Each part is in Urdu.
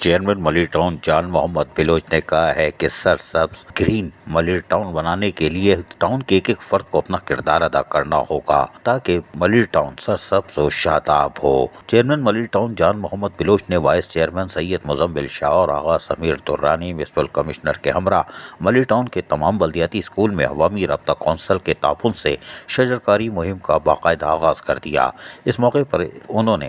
چیئرمین ملیر ٹاؤن جان محمد بلوچ نے کہا ہے کہ سرسبز گرین ملیر ٹاؤن بنانے کے لیے ٹاؤن کے ایک ایک فرد کو اپنا کردار ادا کرنا ہوگا تاکہ ملیر ٹاؤن سرسبز و شاداب ہو۔ چیئرمین ملیر ٹاؤن جان محمد بلوچ نے وائس چیئرمین سید مزمل شاہ اور آغا سمیر درانی میونسپل کمشنر کے ہمراہ ملیر ٹاؤن کے تمام بلدیاتی اسکول میں عوامی رابطہ کونسل کے تعاون سے شجرکاری مہم کا باقاعدہ آغاز کر دیا۔ اس موقع پر انہوں نے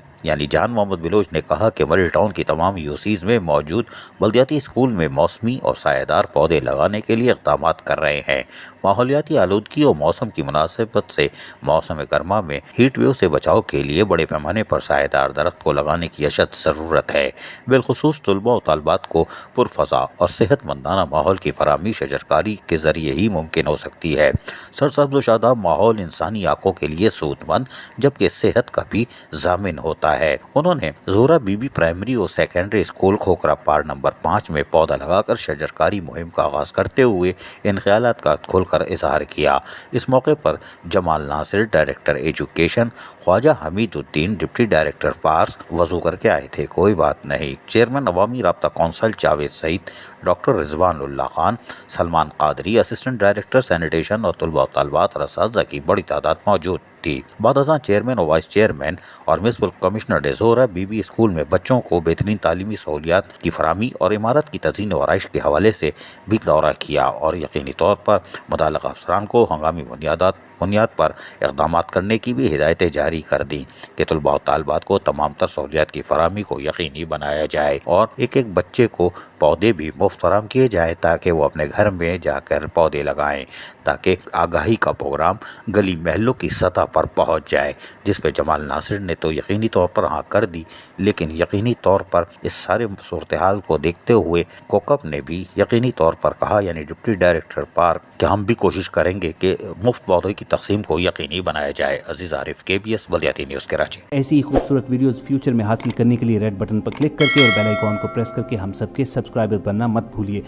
جان محمد بلوچ نے کہا کہ ملیر ٹاؤن کی تمام یوسیز میں موجود بلدیاتی اسکول میں موسمی اور سایہ دار پودے لگانے کے لیے اقدامات کر رہے ہیں۔ ماحولیاتی آلودگی اور موسم کی مناسبت سے موسم گرما میں ہیٹ ویو سے بچاؤ کے لیے بڑے پیمانے پر سایہ دار درخت کو لگانے کی اشد ضرورت ہے۔ بالخصوص طلباء و طالبات کو پرفضا اور صحت مندانہ ماحول کی فراہمی شجرکاری کے ذریعے ہی ممکن ہو سکتی ہے۔ سرسبز و شاداب ماحول انسانی آنکھوں کے لیے سود مند جبکہ صحت کا بھی ضامن ہوتا ہے۔ انہوں نے زہرہ بی بی پرائمری اور سیکنڈری اسکول کھوکھرا پار نمبر 5 میں پودا لگا کر شجرکاری مہم کا آغاز کرتے ہوئے ان خیالات کا کھل کر اظہار کیا۔ اس موقع پر جمال ناصر ڈائریکٹر ایجوکیشن، خواجہ حمید الدین ڈپٹی ڈائریکٹر پارس وضو کر کے آئے تھے، کوئی بات نہیں۔ چیئرمین عوامی رابطہ council Javed Saeed, doctor Rizwan Ullah Khan, Salman Qadri, assistant director sanitation اور طلباء و طالبات اور اساتذہ کی بڑی تعداد موجود تھی۔ بعد ازاں چیئرمین اور وائس چیئرمین اور میونسپل کمشنر نے زہرہ بی بی اسکول میں بچوں کو بہترین تعلیمی سہولیات کی فراہمی اور عمارت کی تزئین و آرائش کے حوالے سے بھی دورہ کیا اور یقینی طور پر متعلقہ افسران کو ہنگامی بنیاد پر اقدامات کرنے کی بھی ہدایتیں جاری کر دیں کہ طلباء و طالبات کو تمام تر سہولیات کی فراہمی کو یقینی بنایا جائے اور ایک ایک بچے کو پودے بھی مفت فراہم کیے جائیں تاکہ وہ اپنے گھر میں جا کر پودے لگائیں، تاکہ آگاہی کا پروگرام گلی محلوں کی سطح پر پہنچ جائے، جس پہ جمال ناصر نے تو یقینی طور پر ہاں کر دی، لیکن یقینی طور پر اس سارے صورتحال کو دیکھتے ہوئے کوکب نے بھی یقینی طور پر کہا، ڈپٹی ڈائریکٹر پارک، کہ ہم بھی کوشش کریں گے کہ مفت پودوں کی تقسیم کو یقینی بنایا جائے۔ عزیز عارف، KBS بلدیاتی نیوز کراچی۔ ایسی خوبصورت ویڈیوز فیوچر میں حاصل کرنے کے لیے ریڈ بٹن پر کلک کر کے اور بیل آئیکن کو پریس کر کے ہم سب کے سبسکرائبر بننا مت بھولیے۔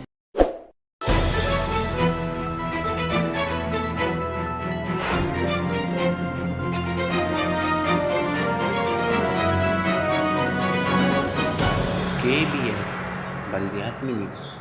KBS بلدیاتی نیوز۔